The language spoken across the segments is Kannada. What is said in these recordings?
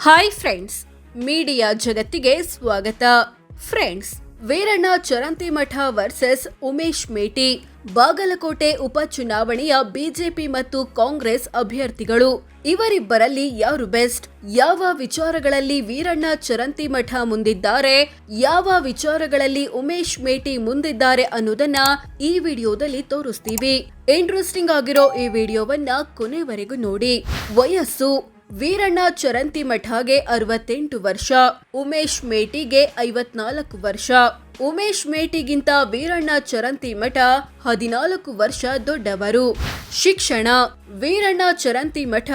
ಹಾಯ್ ಫ್ರೆಂಡ್ಸ್, ಮೀಡಿಯಾ ಜಗತ್ತಿಗೆ ಸ್ವಾಗತ. ಫ್ರೆಂಡ್ಸ್, ವೀರಣ್ಣ ಚರಂತಿಮಠ ವರ್ಸಸ್ ಉಮೇಶ್ ಮೇಟಿ, ಬಾಗಲಕೋಟೆ ಉಪಚುನಾವಣೆಯ ಬಿಜೆಪಿ ಮತ್ತು ಕಾಂಗ್ರೆಸ್ ಅಭ್ಯರ್ಥಿಗಳು. ಇವರಿಬ್ಬರಲ್ಲಿ ಯಾರು ಬೆಸ್ಟ್? ಯಾವ ವಿಚಾರಗಳಲ್ಲಿ ವೀರಣ್ಣ ಚರಂತಿಮಠ ಮುಂದಿದ್ದಾರೆ, ಯಾವ ವಿಚಾರಗಳಲ್ಲಿ ಉಮೇಶ್ ಮೇಟಿ ಮುಂದಿದ್ದಾರೆ ಅನ್ನೋದನ್ನ ಈ ವಿಡಿಯೋದಲ್ಲಿ ತೋರಿಸ್ತೀವಿ. ಇಂಟ್ರೆಸ್ಟಿಂಗ್ ಆಗಿರೋ ಈ ವಿಡಿಯೋವನ್ನ ಕೊನೆವರೆಗೂ ನೋಡಿ. ವಯಸ್ಸು: ವೀರಣ್ಣ ಚರಂತಿಮಠಗೆ 68 ವರ್ಷ, ಉಮೇಶ್ ಮೇಟಿಗೆ 54 ವರ್ಷ. ಉಮೇಶ್ ಮೇಟಿಗಿಂತ ವೀರಣ್ಣ ಚರಂತಿಮಠ 14 ವರ್ಷ ದೊಡ್ಡವರು. ಶಿಕ್ಷಣ: ವೀರಣ್ಣ ಚರಂತಿಮಠ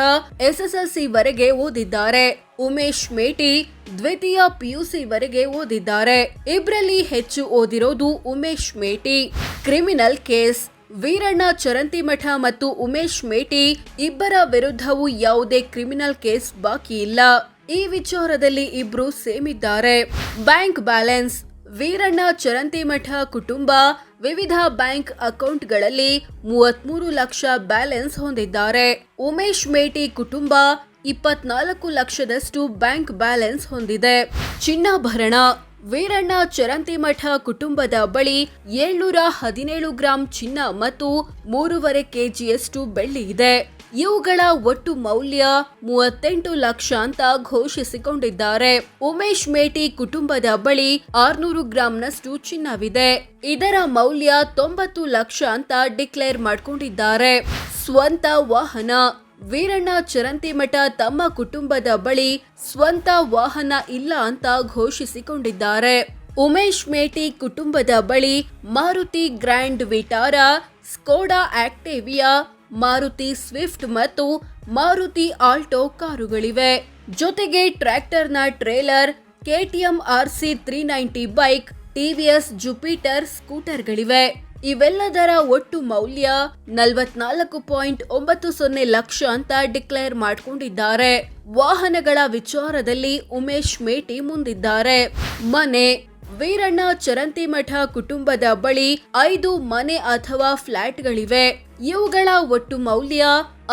SSLC ವರೆಗೆ ಓದಿದ್ದಾರೆ. ಉಮೇಶ್ ಮೇಟಿ ದ್ವಿತೀಯ PUC ವರೆಗೆ ಓದಿದ್ದಾರೆ. ಇಬ್ಬರಲ್ಲಿ ಹೆಚ್ಚು ಓದಿರೋದು ಉಮೇಶ್ ಮೇಟಿ. ಕ್ರಿಮಿನಲ್ ಕೇಸ್: ವೀರಣ್ಣ ಚರಂತಿಮಠ ಮತ್ತು ಉಮೇಶ್ ಮೇಟಿ ಇಬ್ಬರ ವಿರುದ್ಧವೂ ಯಾವುದೇ ಕ್ರಿಮಿನಲ್ ಕೇಸ್ ಬಾಕಿ ಇಲ್ಲ. ಈ ವಿಚಾರದಲ್ಲಿ ಇಬ್ರು ಸೇಮ್ ಇದ್ದಾರೆ. ಬ್ಯಾಂಕ್ ಬ್ಯಾಲೆನ್ಸ್: ವೀರಣ್ಣ ಚರಂತಿಮಠ ಕುಟುಂಬ ವಿವಿಧ ಬ್ಯಾಂಕ್ ಅಕೌಂಟ್ಗಳಲ್ಲಿ 33 ಲಕ್ಷ ಬ್ಯಾಲೆನ್ಸ್ ಹೊಂದಿದ್ದಾರೆ. ಉಮೇಶ್ ಮೇಟಿ ಕುಟುಂಬ 24 ಲಕ್ಷದಷ್ಟು ಬ್ಯಾಂಕ್ ಬ್ಯಾಲೆನ್ಸ್ ಹೊಂದಿದೆ. ಚಿನ್ನಾಭರಣ: ವೀರಣ್ಣ ಚರಂತಿಮಠ ಕುಟುಂಬದ ಬಳಿ 717 ಗ್ರಾಂ ಚಿನ್ನ ಮತ್ತು 3.5 ಕೆಜಿಯಷ್ಟು ಬೆಳ್ಳಿ ಇದೆ. ಇವುಗಳ ಒಟ್ಟು ಮೌಲ್ಯ 38 ಲಕ್ಷ ಅಂತ ಘೋಷಿಸಿಕೊಂಡಿದ್ದಾರೆ. ಉಮೇಶ್ ಮೇಟಿ ಕುಟುಂಬದ ಬಳಿ 600 ಗ್ರಾಂನಷ್ಟು ಚಿನ್ನವಿದೆ. ಇದರ ಮೌಲ್ಯ 90 ಲಕ್ಷ ಅಂತ ಡಿಕ್ಲೇರ್ ಮಾಡಿಕೊಂಡಿದ್ದಾರೆ. ಸ್ವಂತ ವಾಹನ: ವೀರಣ್ಣ ಚರಂತಿಮಠ ತಮ್ಮ ಕುಟುಂಬದ ಬಳಿ ಸ್ವಂತ ವಾಹನ ಇಲ್ಲ ಅಂತ ಘೋಷಿಸಿಕೊಂಡಿದ್ದಾರೆ. ಉಮೇಶ್ ಮೇಟಿ ಕುಟುಂಬದ ಬಳಿ Maruti Grand Vitara, Skoda Octavia, Maruti Swift ಮತ್ತು ಮಾರುತಿ ಆಲ್ಟೋ ಕಾರುಗಳಿವೆ. ಜೊತೆಗೆ ಟ್ರ್ಯಾಕ್ಟರ್ನ trailer, KTM RC 390 bike, TVS Jupiter ಸ್ಕೂಟರ್ಗಳಿವೆ. ಇವೆಲ್ಲದರ ಒಟ್ಟು ಮೌಲ್ಯ 44.90 ಲಕ್ಷ ಅಂತ ಡಿಕ್ಲೇರ್ ಮಾಡಿಕೊಂಡಿದ್ದಾರೆ. ವಾಹನಗಳ ವಿಚಾರದಲ್ಲಿ ಉಮೇಶ್ ಮೇಟಿ ಮುಂದಿದ್ದಾರೆ. ಮನೆ: ವೀರಣ್ಣ ಚರಂತಿಮಠ ಕುಟುಂಬದ ಬಳಿ 5 ಮನೆ ಅಥವಾ ಫ್ಲಾಟ್ಗಳಿವೆ. ಇವುಗಳ ಒಟ್ಟು ಮೌಲ್ಯ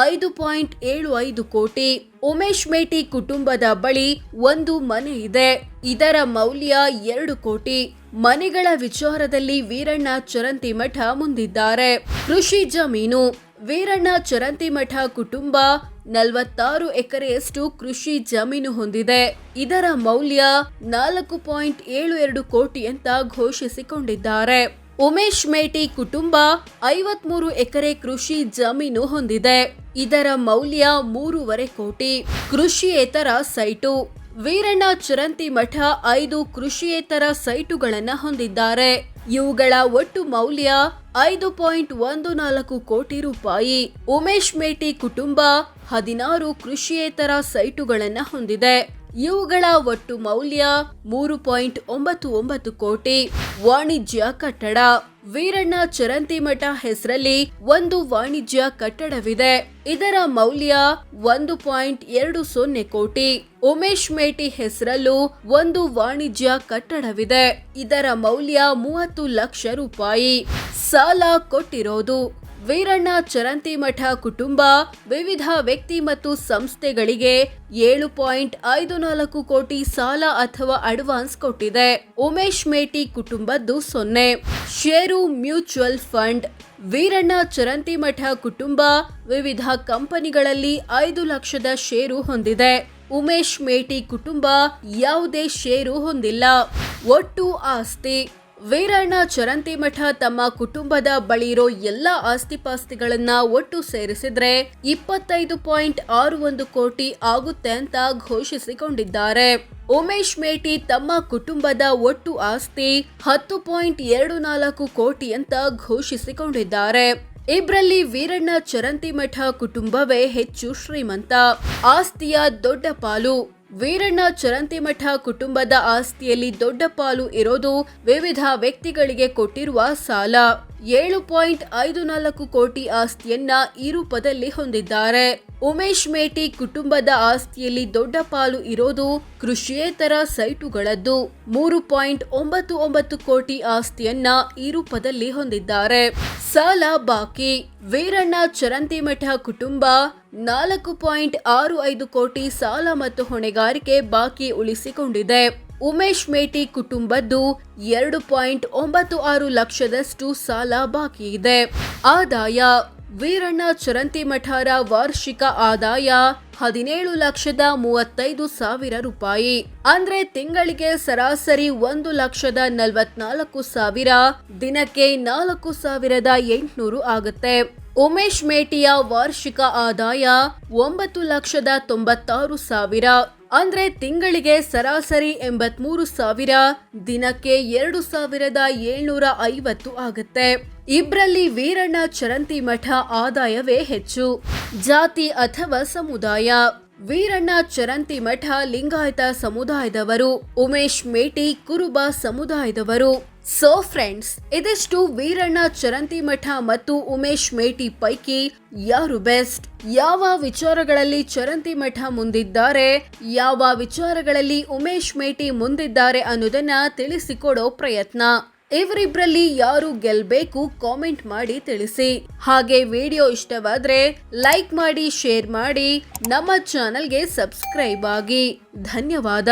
5.75 ಕೋಟಿ. ಉಮೇಶ್ ಮೇಟಿ ಕುಟುಂಬದ ಬಳಿ 1 ಮನೆ ಇದೆ. ಇದರ ಮೌಲ್ಯ 2 ಕೋಟಿ. ಮನೆಗಳ ವಿಚಾರದಲ್ಲಿ ವೀರಣ್ಣ ಚರಂತಿಮಠ ಮುಂದಿದ್ದಾರೆ. ಕೃಷಿ ಜಮೀನು: ವೀರಣ್ಣ ಚರಂತಿಮಠ ಕುಟುಂಬ 46 ಎಕರೆಯಷ್ಟು ಕೃಷಿ ಜಮೀನು ಹೊಂದಿದೆ. ಇದರ ಮೌಲ್ಯ 4.72 ಕೋಟಿ ಅಂತ ಘೋಷಿಸಿಕೊಂಡಿದ್ದಾರೆ. ಉಮೇಶ್ ಮೇಟಿ ಕುಟುಂಬ 53 ಎಕರೆ ಕೃಷಿ ಜಮೀನು ಹೊಂದಿದೆ. ಇದರ ಮೌಲ್ಯ 3.5 ಕೋಟಿ. ಕೃಷಿಯೇತರ ಸೈಟು: ವೀರಣ್ಣ ಚರಂತಿಮಠ 5 ಕೃಷಿಯೇತರ ಸೈಟುಗಳನ್ನು ಹೊಂದಿದ್ದಾರೆ. ಇವುಗಳ ಒಟ್ಟು ಮೌಲ್ಯ 5.14 ಕೋಟಿ ರೂಪಾಯಿ. ಉಮೇಶ್ ಮೇಟಿ ಕುಟುಂಬ 16 ಕೃಷಿಯೇತರ ಸೈಟುಗಳನ್ನು ಹೊಂದಿದೆ. ಇವುಗಳ ಒಟ್ಟು ಮೌಲ್ಯ 3.99 ಕೋಟಿ. ವಾಣಿಜ್ಯ ಕಟ್ಟಡ: ವೀರಣ್ಣ ಚರಂತಿಮಠ ಹೆಸರಲ್ಲಿ 1 ವಾಣಿಜ್ಯ ಕಟ್ಟಡವಿದೆ. ಇದರ ಮೌಲ್ಯ 1.20 ಕೋಟಿ. ಉಮೇಶ್ ಮೇಟಿ ಹೆಸರಲ್ಲೂ 1 ವಾಣಿಜ್ಯ ಕಟ್ಟಡವಿದೆ. ಇದರ ಮೌಲ್ಯ 30 ಲಕ್ಷ ರೂಪಾಯಿ. ಸಾಲ ಕೊಟ್ಟಿರೋದು: ವೀರಣ್ಣ ಚರಂತಿಮಠ ಕುಟುಂಬ ವಿವಿಧ ವ್ಯಕ್ತಿ ಮತ್ತು ಸಂಸ್ಥೆಗಳಿಗೆ 7.54 ಕೋಟಿ ಸಾಲ ಅಥವಾ ಅಡ್ವಾನ್ಸ್ ಕೊಟ್ಟಿದೆ. ಉಮೇಶ್ ಮೇಟಿ ಕುಟುಂಬದ್ದು 0. ಷೇರು ಮ್ಯೂಚುವಲ್ ಫಂಡ್: ವೀರಣ್ಣ ಚರಂತಿಮಠ ಕುಟುಂಬ ವಿವಿಧ ಕಂಪನಿಗಳಲ್ಲಿ 5 ಲಕ್ಷದ ಷೇರು ಹೊಂದಿದೆ. ಉಮೇಶ್ ಮೇಟಿ ಕುಟುಂಬ ಯಾವುದೇ ಷೇರು ಹೊಂದಿಲ್ಲ. ಒಟ್ಟು ಆಸ್ತಿ: ವೀರಣ್ಣ ಚರಂತಿಮಠ ತಮ್ಮ ಕುಟುಂಬದ ಬಳಿ ಇರೋ ಎಲ್ಲ ಆಸ್ತಿಪಾಸ್ತಿಗಳನ್ನ ಒಟ್ಟು ಸೇರಿಸಿದ್ರೆ 25.61 ಕೋಟಿ ಆಗುತ್ತೆ ಅಂತ ಘೋಷಿಸಿಕೊಂಡಿದ್ದಾರೆ. ಉಮೇಶ್ ಮೇಟಿ ತಮ್ಮ ಕುಟುಂಬದ ಒಟ್ಟು ಆಸ್ತಿ 10.24 ಕೋಟಿ ಅಂತ ಘೋಷಿಸಿಕೊಂಡಿದ್ದಾರೆ. ಇಬ್ರಲ್ಲಿ ವೀರಣ್ಣ ಚರಂತಿಮಠ ಕುಟುಂಬವೇ ಹೆಚ್ಚು ಶ್ರೀಮಂತ. ಆಸ್ತಿಯ ದೊಡ್ಡ ಪಾಲು: ವೀರಣ್ಣ ಚರಂತಿಮಠ ಕುಟುಂಬದ ಆಸ್ತಿಯಲ್ಲಿ ದೊಡ್ಡ ಪಾಲು ಇರೋದು ವಿವಿಧ ವ್ಯಕ್ತಿಗಳಿಗೆ ಕೊಟ್ಟಿರುವ ಸಾಲ. 7.54 ಕೋಟಿ ಆಸ್ತಿಯನ್ನ ಈ ರೂಪದಲ್ಲಿ ಹೊಂದಿದ್ದಾರೆ. ಉಮೇಶ್ ಮೇಟಿ ಕುಟುಂಬದ ಆಸ್ತಿಯಲ್ಲಿ ದೊಡ್ಡ ಪಾಲು ಇರೋದು ಕೃಷಿಯೇತರ ಸೈಟುಗಳದ್ದು. 3.99 ಕೋಟಿ ಆಸ್ತಿಯನ್ನ ಈ ರೂಪದಲ್ಲಿ ಹೊಂದಿದ್ದಾರೆ. ಸಾಲ ಬಾಕಿ. ವೀರಣ್ಣ ಚರಂತಿಮಠ ಕುಟುಂಬ 4.65 ಕೋಟಿ ಸಾಲ ಮತ್ತು ಹೊಣೆಗಾರಿಕೆ ಬಾಕಿ ಉಳಿಸಿಕೊಂಡಿದೆ. ಉಮೇಶ್ ಮೇಟಿ ಕುಟುಂಬದ್ದು 2.96 ಲಕ್ಷದಷ್ಟು ಸಾಲ ಬಾಕಿ ಇದೆ. ಆದಾಯ. ವೀರಣ್ಣ ಚರಂತಿಮಠರ ವಾರ್ಷಿಕ ಆದಾಯ 17,35,000 ರೂಪಾಯಿ. ಅಂದ್ರೆ ತಿಂಗಳಿಗೆ ಸರಾಸರಿ 1,44,000, ದಿನಕ್ಕೆ 4,800 ಆಗುತ್ತೆ. ಉಮೇಶ್ ಮೇಟಿಯ ವಾರ್ಷಿಕ ಆದಾಯ 9,96,000, ಅಂದ್ರೆ ತಿಂಗಳಿಗೆ ಸರಾಸರಿ 83,000, ದಿನಕ್ಕೆ 2,750 ಆಗುತ್ತೆ. ಇಬ್ರಲ್ಲಿ ವೀರಣ್ಣ ಚರಂತಿಮಠ ಆದಾಯವೇ ಹೆಚ್ಚು. ಜಾತಿ ಅಥವಾ ಸಮುದಾಯ. ವೀರಣ್ಣ ಚರಂತಿಮಠ ಲಿಂಗಾಯತ ಸಮುದಾಯದವರು, ಉಮೇಶ್ ಮೇಟಿ ಕುರುಬ ಸಮುದಾಯದವರು. ಸೊ ಫ್ರೆಂಡ್ಸ್, ಇದಿಷ್ಟು ವೀರಣ್ಣ ಚರಂತಿಮಠ ಮತ್ತು ಉಮೇಶ್ ಮೇಟಿ ಪೈಕಿ ಯಾರು ಬೆಸ್ಟ್, ಯಾವ ವಿಚಾರಗಳಲ್ಲಿ ಚರಂತಿಮಠ ಮುಂದಿದ್ದಾರೆ, ಯಾವ ವಿಚಾರಗಳಲ್ಲಿ ಉಮೇಶ್ ಮೇಟಿ ಮುಂದಿದ್ದಾರೆ ಅನ್ನೋದನ್ನ ತಿಳಿಸಿಕೊಡೋ ಪ್ರಯತ್ನ. ಇವರಿಬ್ರಲ್ಲಿ ಯಾರು ಗೆಲ್ಬೇಕು ಕಾಮೆಂಟ್ ಮಾಡಿ ತಿಳಿಸಿ. ಹಾಗೆ ವಿಡಿಯೋ ಇಷ್ಟವಾದ್ರೆ ಲೈಕ್ ಮಾಡಿ, ಶೇರ್ ಮಾಡಿ, ನಮ್ಮ ಚಾನೆಲ್ಗೆ ಸಬ್ಸ್ಕ್ರೈಬ್ ಆಗಿ. ಧನ್ಯವಾದ.